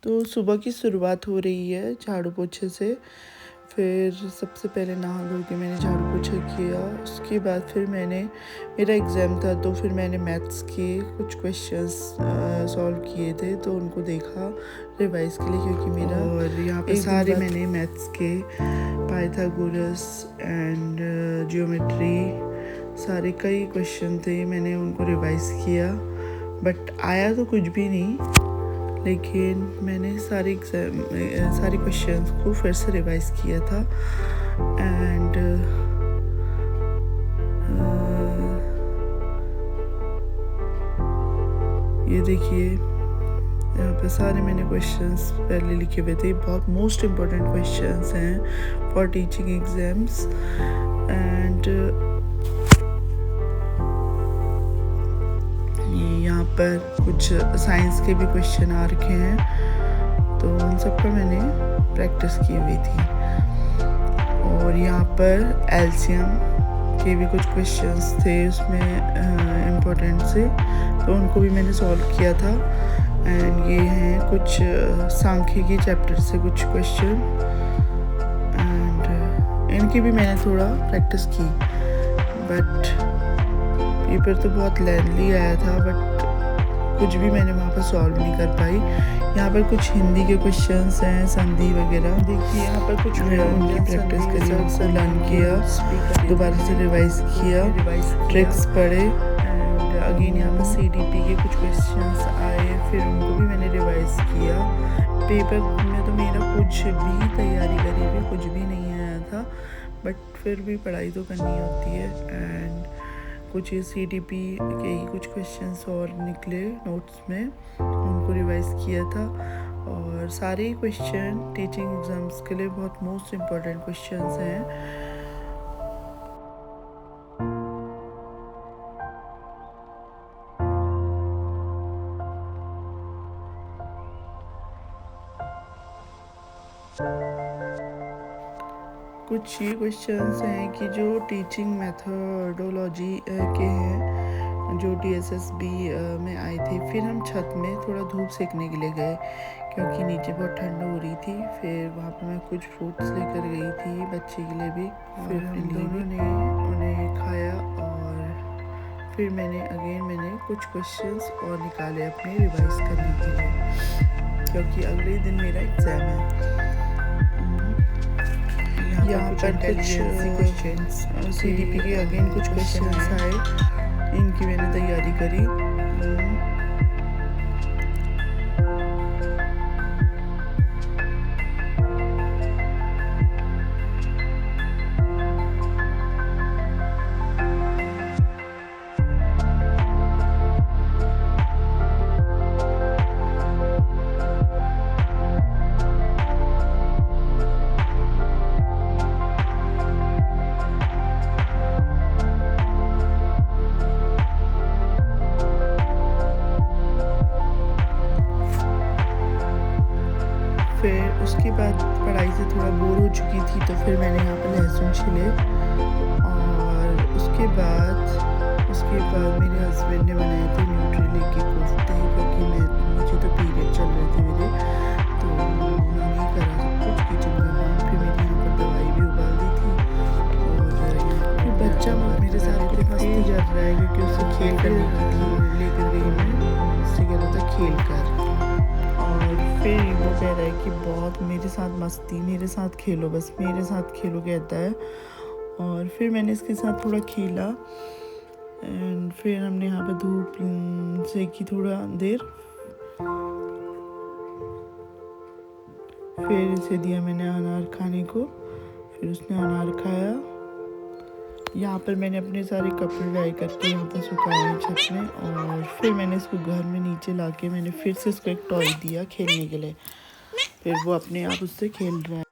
तो सुबह की शुरुआत हो रही है झाड़ू पोछे से। फिर सबसे पहले नहा धो के मैंने झाड़ू पोछा किया। उसके बाद फिर मेरा एग्ज़ाम था, तो फिर मैंने मैथ्स के कुछ क्वेश्चंस सॉल्व किए थे, तो उनको देखा रिवाइज़ के लिए, क्योंकि मेरा और यहाँ पे सारे मैंने मैथ्स के पाइथागोरस एंड ज्योमेट्री सारे कई क्वेश्चन थे, मैंने उनको रिवाइज़ किया। बट आया तो कुछ भी नहीं, लेकिन मैंने सारे क्वेश्चंस को फिर से रिवाइज़ किया था। एंड ये देखिए, यहाँ पे सारे मैंने क्वेश्चंस पहले लिखे हुए थे। बहुत मोस्ट इम्पोर्टेंट क्वेश्चंस हैं फॉर टीचिंग एग्ज़ाम्स। एंड यहाँ पर कुछ साइंस के भी क्वेश्चन आ रखे हैं, तो उन सब पर मैंने प्रैक्टिस की हुई थी। और यहाँ पर एलसीएम के भी कुछ क्वेश्चंस थे उसमें इम्पोर्टेंट से, तो उनको भी मैंने सॉल्व किया था। एंड ये हैं कुछ सांख्यिकी चैप्टर से कुछ क्वेश्चन, एंड इनकी भी मैंने थोड़ा प्रैक्टिस की। बट पेपर तो बहुत लेंथली आया था, बट कुछ भी मैंने वहाँ पर सॉल्व नहीं कर पाई। यहाँ पर कुछ हिंदी के क्वेश्चंस हैं, संधि वगैरह। देखिए यहाँ पर कुछ उनकी प्रैक्टिस करी, उनको लर्न किया, दोबारा से रिवाइज़ किया, ट्रिक्स पढ़े। एंड अगेन यहाँ पर CDP के कुछ क्वेश्चंस आए, फिर उनको भी मैंने रिवाइज़ किया। पेपर में तो मेरा कुछ भी तैयारी करी हुई कुछ भी नहीं आया था, बट फिर भी पढ़ाई तो करनी होती है। एंड कुछ CDP के ही कुछ क्वेश्चंस और निकले नोट्स में, उनको रिवाइज़ किया था। और सारे क्वेश्चन टीचिंग एग्ज़ाम्स के लिए बहुत मोस्ट इम्पॉर्टेंट क्वेश्चंस हैं। कुछ ये क्वेश्चंस हैं कि जो टीचिंग मेथोडोलॉजी के हैं, जो DSSB में आए थे। फिर हम छत में थोड़ा धूप सेकने के लिए गए, क्योंकि नीचे बहुत ठंड हो रही थी। फिर वहाँ पर मैं कुछ फ्रूट्स लेकर गई थी बच्चे के लिए भी, फिर हम दोनों ने उन्हें खाया। और फिर मैंने कुछ क्वेश्चंस और निकाले अपने रिवाइज़ करने के लिए, क्योंकि अगले दिन मेरा एग्ज़ाम है। यहाँ पर कुछ क्वेश्चंस CDP के अगेन कुछ क्वेश्चंस आए, इनकी मैंने तैयारी करी। फिर उसके बाद पढ़ाई से थोड़ा बोर हो चुकी थी, तो फिर मैंने यहाँ पर लहसुन छिले। और उसके बाद मेरे हस्बैंड ने बनाए थे न्यूट्रेला के कोफ्ते, क्योंकि मुझे तो पीरियड चल रहे थे मेरे, तो उन्होंने करा सब कुछ किचन का काम। फिर मेरी यहाँ पर दवाई भी उबाल दी थी। और बच्चा मेरे साथ कुछ मस्ती कर रहा है, क्योंकि उससे खेल करने की थी, लेकर गई मैं, उससे कह रहा था खेल कर। फिर वो कह रहा है कि बहुत मेरे साथ मस्ती, मेरे साथ खेलो, बस मेरे साथ खेलो कहता है। और फिर मैंने इसके साथ थोड़ा खेला। एंड फिर हमने यहाँ पे धूप सेकी थोड़ा देर। फिर इसे दिया मैंने अनार खाने को, फिर उसने अनार खाया। यहाँ पर मैंने अपने सारे कपड़े ड्राई करके यहाँ पर सुखाए छत में। और फिर मैंने इसको घर में नीचे लाके मैंने फिर से इसको एक टॉय दिया खेलने के लिए। फिर वो अपने आप उससे खेल रहा है।